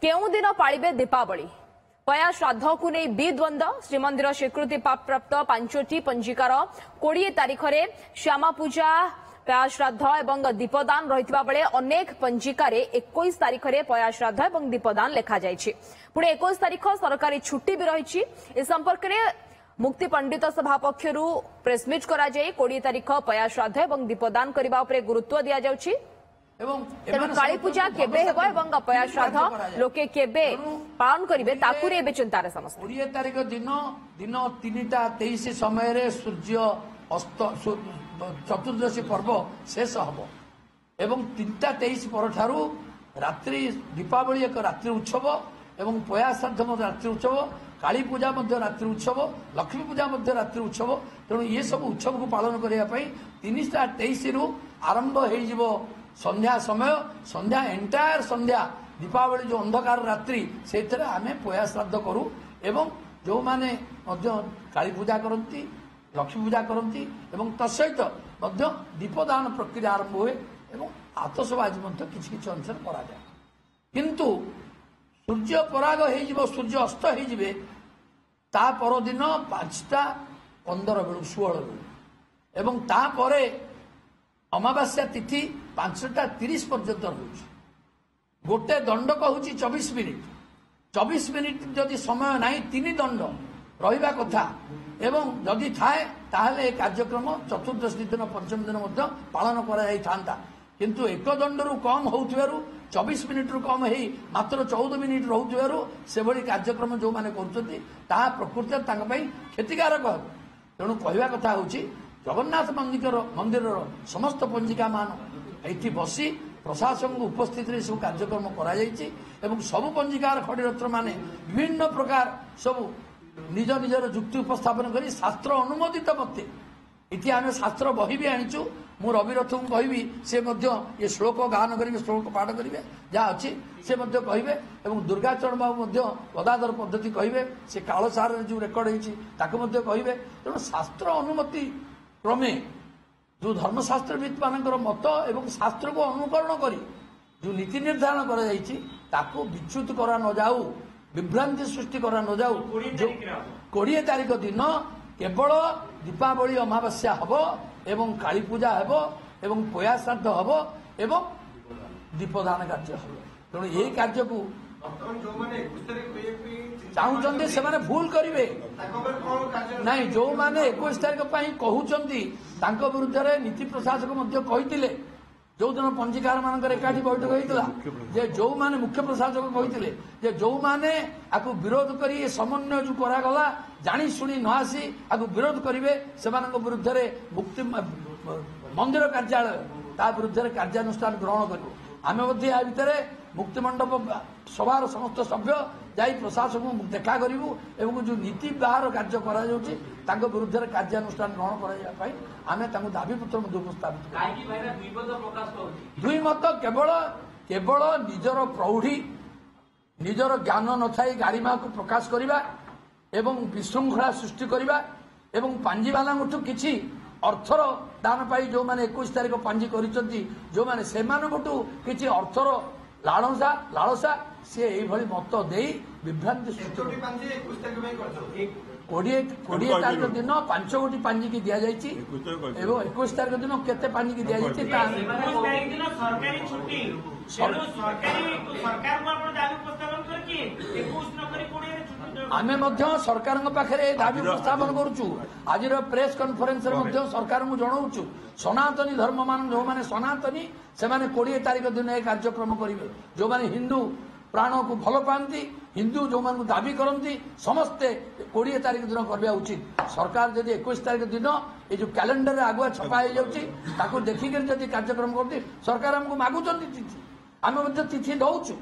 केउ दिन पालिबे दीपावली पया श्राद्ध को नहीं विद्वंद श्रीमंदिर स्वीकृति प्राप्त 5टी पंजिकार 20 तारीख में श्यामा पूजा पया श्राद्ध एवं दीपदान रही बेले अनेक पंजिकार 21 तारीख में पया श्राद्ध एवं दीपदान लिखा जायछि। पुणे 21 तारीख सरकारी छुट्टी भी रही। इस संपर्क में मुक्ति पंडित सभा पक्षरु प्रेसमिट करा जाय 20 तारीख पया श्राद्ध एवं दीपदान करबा उपरे गुरुत्व दिया जाउछि। काली पूजा केबे हेबो एवं पया श्राद्ध लोके केबे पालन करिवे ताकु रे बे चिंतार समस्या। 20 तारीख दिन 3:23 समय रे सूर्य अस्त चतुर्दशी पर्व शेष हबो एवं 3:23 पर ठारू रात्रि दीपावली एक रात्रि उत्सव एवं पया श्राद्ध मध्य रात्रि उत्सव काली पूजा मध्य रात्रि उत्सव लक्ष्मी पूजा मध्य रात्रि उत्सव तेणु ये सब उत्सव को पालन करने 3:23 रु आरंभ हो संध्या समय संध्या एंटायर संध्या दीपावली जो अंधकार रात्रि से आम पया श्राद्ध करूँ एवं जो माने काली पूजा करती लक्ष्मी पूजा करती एवं तत्सहित दीपदान प्रक्रिया आरंभ हुए एवं आतशबाजी किसी अंश करा जाए किंतु सूर्य पराग हो सूर्य अस्त हो ता परदिन 5:15 बेलू 16 बेलू एवं तापर अमावास्या तिथि 5:30 पर्यंत रही गोटे दंडक हूँ 24 मिनिट 24 मिनिट जदि समय ना 3 दंड रहा कथा एवं जदि थाए ताहले कार्यक्रम चतुर्दशी दिन पंचम दिन पालन करा किंतु एक दंड रु कम हो 24 मिनिट रु कम हो मात्र 14 मिनिट रोथु से भली कार्यक्रम जो मैंने कर प्रकृति क्षतिकारक हे तेणु कहवा कथा हूँ जगन्नाथ मंदिर समस्त पंजिका मान ये बसी प्रशासन को उपस्थित सब कार्यक्रम कर सब पंजिकार खड़ीरत्र माने विभिन्न प्रकार सब निज निजर जुक्ति उपस्थापन कर शास्त्र अनुमोदित मते इति आम शास्त्र बही भी आनीचु मु रविरथ को कहबी से ये श्लोक गान करेंगे श्लोक पाठ करेंगे जहाँ अच्छी से कहे और दुर्गाचरण बाबू गदाधर पद्धति कहे से कालसार जो रेकर्ड होती कहे तेणु शास्त्र अनुमति क्रमे जो धर्मशास्त्रविद मानकर मत एवं शास्त्र को अनुकरण कर जो नीति निर्धारण कर विच्युत करा न जाऊ विभ्रांति सृष्टि करा न जाऊ जो 20 तारीख दिन केवल दीपावली अमावास्या हब एवं काली पूजा हब एवं पया श्राद्ध हब एवं दीपदान कार्य हब तेणु यही कार्य को चाहते से भूल करेंगे नाई जो मैंने 21 तारीख कहते विरुद्ध नीति प्रशासक कहते जो दिन पंजिकार मान एकाठी बैठक होता जो मैंने मुख्य प्रशासक कहते जो मैंने आपको विरोध कर समन्वय जो करागला जानी शुणी न आसी आपको विरोध करेंगे से विरुद्ध मुक्ति मंदिर कार्यालय ता विरुद्ध कार्यानुष्ठान ग्रहण कर आम भितर मुक्तिमंडप सभार समस्त सभ्य जाई प्रशासन को देखा करूँ एवं जो नीति बाहर कार्य कर विरुद्ध कार्यानुष्ठान ग्रहण करने आम दाबीपत्र उपस्थापित दुई मत केवल केवल निजर प्रौढ़ी निजर ज्ञान न थाई गाड़ीमा को प्रकाश करवा एवं विशृंखला सृष्टि करवा एवं पांजीवाला किसी अर्थर दान पाई जो मैंने 21 तारीख पांजी कर जो मैंने से किसी अर्थर लालसा सी यही मत दे विभ्रांति सृष्टि 20 तारीख दिन 5 गोटी पांजी की दि जाए 21 तारीख दिन केते पांजी की दि आम सरकार पाखे दाबी उपस्थापन करुचु आज प्रेस कॉन्फ्रेंस सरकार को जनाऊँ सनातनी धर्म मान जो मैंने सनातनी से 20 तारीख दिन एक कार्यक्रम करेंगे जो मैंने हिंदू प्राण को भल पाती हिंदू जो मान दाबी करती समस्ते 20 तारीख दिन करवा उचित सरकार जदि 21 तारीख दिन ये जो कैलेंडर आगुआ छपा हो देखिक जब कार्यक्रम करती सरकार आमको मागुंट तिथि आम तिथि दौचु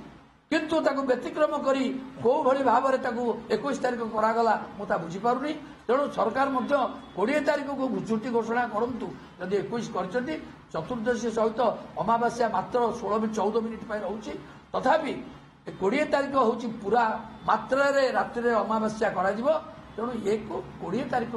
किंतु ताकू व्यतिक्रम करी को भली भाव में 21 तारीख करागला मुझे बुझीपारुनी तेणु सरकार 20 तारीख को छुट्टी घोषणा करूँ जदि 21 कर चतुर्दशी सहित अमावास्या मात्र 16-14 मिनिट रोचे तथापि 20 तारीख हूँ पूरा मात्रा रात्रि अमावास्या तेणु ये 20 तारीख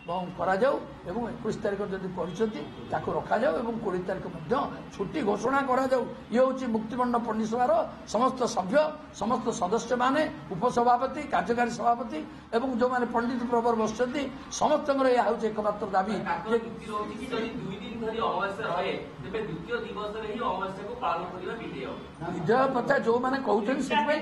କରାଯାଉ ଏବଂ 21 ତାରିଖ ଯଦି କରିଛନ୍ତି ତାକୁ ରଖାଯାଉ ଏବଂ 20 ତାରିଖ ମଧ୍ୟ ଛୁଟି ଘୋଷଣା କରାଯାଉ। ଇଏ ହେଉଛି ମୁକ୍ତିମଣ୍ଡପ ପଣ୍ଡିସଭାର ସମସ୍ତ ସଭ୍ୟ, ସମସ୍ତ ସଦସ୍ୟମାନେ, ଉପସଭାପତି, କାର୍ଯ୍ୟକାରୀ ସଭାପତି ଏବଂ ଯେଉଁମାନେ ପଣ୍ଡିତ ପ୍ରବର ବସିଛନ୍ତି ସମସ୍ତଙ୍କର ଏହା ହେଉଛି ଏକମାତ୍ର ଦାବି। ବିଜୟ କଥା ଯୋଉମାନେ କହୁଛନ୍ତି ସେଥିପାଇଁ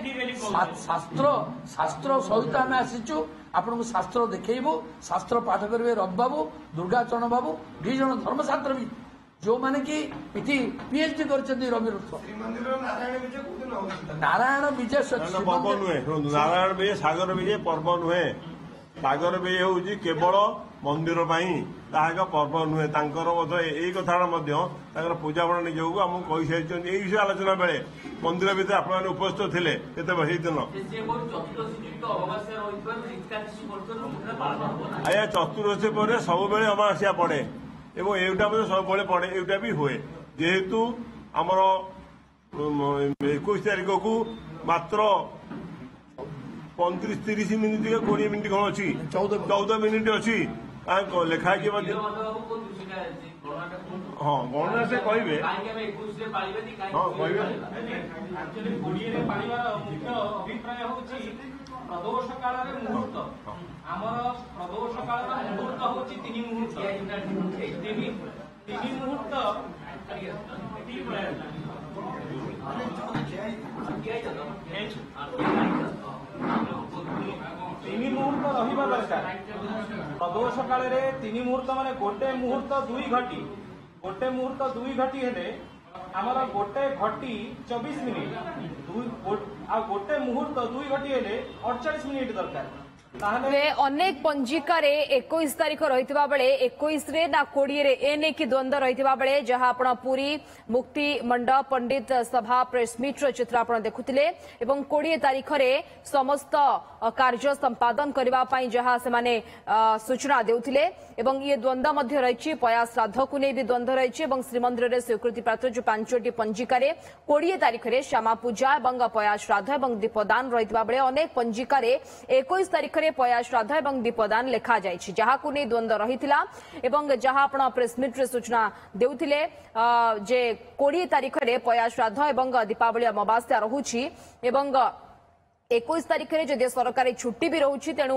ଶାସ୍ତ୍ର ସହିତ ଆମେ ଆସିଛୁ। ଆପଣଙ୍କୁ ଶାସ୍ତ୍ର ଦେଖେଇବୁ, ଶାସ୍ତ୍ର ପାଠ କରିବେ ରବି ବାବୁ, ଦୁର୍ଗାଚରଣ ବାବୁ, 2 ଜଣ ଧର୍ମଶାସ୍ତ୍ରବିତ୍ ଯୋଉମାନେ କି ଏଠି PhD କରିଛନ୍ତି। ରବି ରଥ ନାରାୟଣ ବିଜୟ ପର୍ବ ନୁହେଁ, ନାରାୟଣ ବିଜୟ ସାଗର ବିଜୟ ପର୍ବ ନୁହେଁ। ସାଗର ବିଜୟ ହେଉଛି କେବଳ ମନ୍ଦିର ପାଇଁ, ତାହା ଏକ ପର୍ବ ନୁହେଁ। ତାଙ୍କର ମଧ୍ୟ ଏଇ କଥାଟା ମଧ୍ୟ ତାଙ୍କର ପୂଜାପଣା ନିଜକୁ ଆମକୁ କହିସାରିଛନ୍ତି। ଏଇ ବିଷୟ ଆଲୋଚନା ବେଳେ ମନ୍ଦିର ଭିତରେ ଆପଣମାନେ ଉପସ୍ଥିତ ଥିଲେ କେତେବେଳେ ସେଇଦିନ? ଆଜ୍ଞା, ଚତୁର୍ଦଶୀ ପରେ ସବୁବେଳେ ଅମାବାସ୍ୟା ପଡେ ଏବଂ ଏଇଟା ମଧ୍ୟ ସବୁବେଳେ ପଡେ, ଏଇଟା ବି ହୁଏ। ଯେହେତୁ ଆମର 21 ତାରିଖକୁ ମାତ୍ର 35-30 ମିନିଟ୍ 20 ମିନିଟ୍ କ'ଣ ଅଛି, 14 ମିନିଟ୍ ଅଛି। ଲେଖା ହେଇଛି ମଧ୍ୟ। ହଁ, ଗଣନା ସେ କହିବେ। ହଁ, କହିବେ। ଅଭିପ୍ରାୟ ହେଉଛି ପ୍ରଦୋଷ କାଳରେ ମୁହୂର୍ତ୍ତ, ଆମର ପ୍ରଦୋଷ କାଳର ମୁହୂର୍ତ୍ତ ହେଉଛି 3 ମୁହୂର୍ତ୍ତ। 3 ମୁହୂର୍ତ୍ତ 3 ମୁହୂର୍ତ୍ତ ରହିବା ଦରକାର। ପ୍ରଦୋଷ କାଳରେ 3 ମୁହୂର୍ତ୍ତ ମାନେ ଗୋଟେ ମୁହୂର୍ତ୍ତ 2 ଘଟି, ଗୋଟେ ମୁହୂର୍ତ୍ତ 2 ଘଟି ହେଲେ ଆମର ଗୋଟେ ଘଟି 24 ମିନିଟ୍, ଆଉ ଗୋଟେ ମୁହୂର୍ତ୍ତ 2 ଘଟି ହେଲେ 48 ମିନିଟ୍ ଦରକାର। अनेक पंजिकार 21 तारीख रही बेले 21 ना 20 ए नहीं कि द्वंद्व रही बेले जहां आपण पुरी मुक्ति मंडप पंडित सभा प्रेसमिट चित्र आप देखुले 20 तारीख रे समस्त कार्य संपादन करने जहां से माने सूचना देउथिले एवं ये द्वंद्व मध्य रही पया श्राद्ध को नहीं भी द्वंद्व रही श्रीमंदिर में स्वीकृति प्राप्त जो 5टी पंजिकार 20 तारीख रे श्यामा पूजा और पया श्राद्ध और दीपदान रही बेले अनेक पंजिकार 21 तारीख पया श्राद्ध और दीपदान लिखा जायछि जहां को नहीं द्वंद्व रही जहां आपण प्रेसमिट रे सूचना देउथिले जे 20 तारीख रे पया श्राद्ध और दीपावली अमावास्या रहुछि एवं 21 तारीख में जदि सरकारी छुट्टी भी रोचे तेणु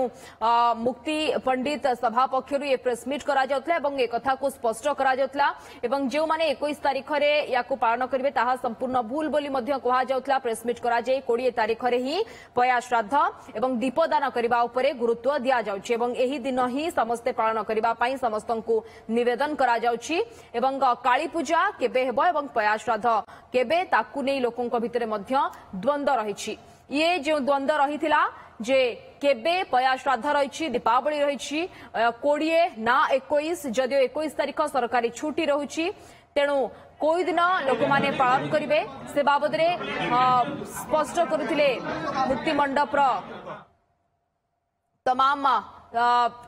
मुक्ति पंडित सभा पक्षर ये प्रेसमिट करा कथा को स्पष्ट करा जो मैंने 21 तारीख में या पालन करेंगे ताहा संपूर्ण भूल बोली कहुला प्रेसमिट करा 20 तारीख में ही पया श्राद्ध और दीपदान करने गुरुत्व दि जाउछि एवं एही दिन ही समस्ते पालन करने समस्त को निवेदन करा जाउछि एवं काली पूजा केबे हेबो एवं पया श्राद्ध केबे ताकू नै लोकंक भितरे मध्य द्वंद्व रही ये जो द्वंद्व रही जे केबे पया श्राद्ध रही दीपावली रही 20 ना 21 जदियो 21 तारीख सरकारी छुट्टी रही तेणु कोई दिन लोक माने पालन करेंगे से बाबद स्पष्ट करुथिले मुक्ति मंडप तमाम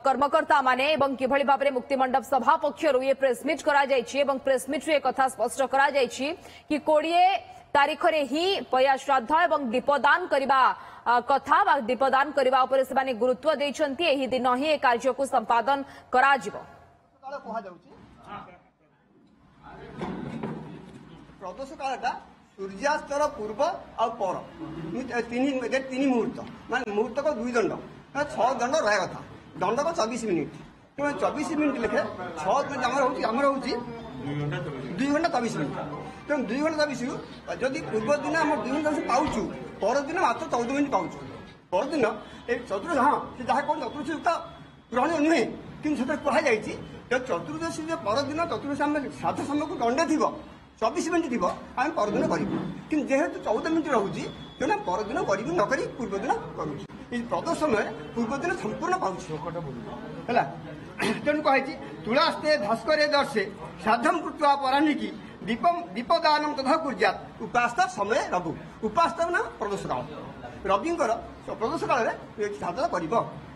कर्मकर्ता माने एवं किभली भाव में मुक्ति मंडप सभा पक्षर ये प्रेसमिट करा जायछि एवं प्रेसमिट रे कथा स्पष्ट करा जायछि कि 20 तारीख रे ही पया श्राद्ध और दीपदान करबा कथा दीपदान करबा उपरे से माने गुरुत्व देइछन्ति एही दिन ही ए कार्य को संपादन करा जिवो प्रदोष कालटा सूर्यास्तर पूर्व और पर तीन मुहूर्त माने मुहूर्त को 2 दंड 6 दंड रहा कथा दंड को 24 मिनिट 24 मिनिट लेखे 6 आमर हूँ 2 घंटा 24 मिनिट तेणु 2 घंटा 24 जदि पूर्व दिन आम 2 घंटा पाऊँ परदिन मात्र 14 मिनिट पाऊँ परदिन चतुर्दशी हाँ से जहाँ कौन चतुर्दशी तो ग्रहण नुहे कि कहुई चतुर्दशी परदिन चतुर्दशी आम श्राद्ध समय को दंडे थी 24 मिनिट थी आम परदिन करूँ कि जेहेतु 14 मिनिट रोचे तेना परदिन करी नक पूर्व दिन करुँ प्रदोष समय पूर्व दिन संपूर्ण पाऊँ है तेणु कही तुलास्ते भास्करे दर्शे श्राद्धम कृत्वा पराणिकी दीपदान तथा कुर्यात उपास्त समय रघु उपास्त ना प्रदोष काल रविंकर प्रदोष काल में श्राद्ध कर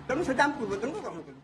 तेणु से पूर्व दिन ग्रहण कर